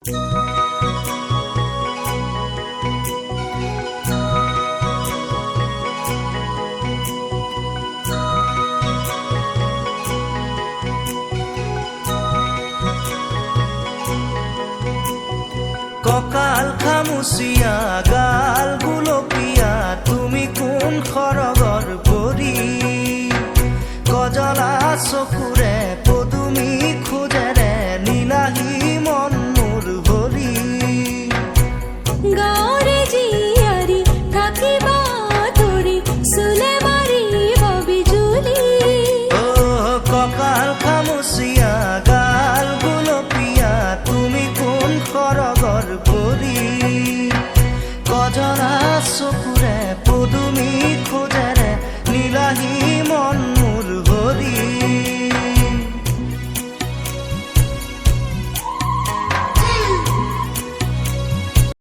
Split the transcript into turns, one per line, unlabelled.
ককাল খামুচিয়া গাল গুলপীয়া তুমি কোন খৰগৰ পৰি, গজলা চকুৰে পদুমী খোজা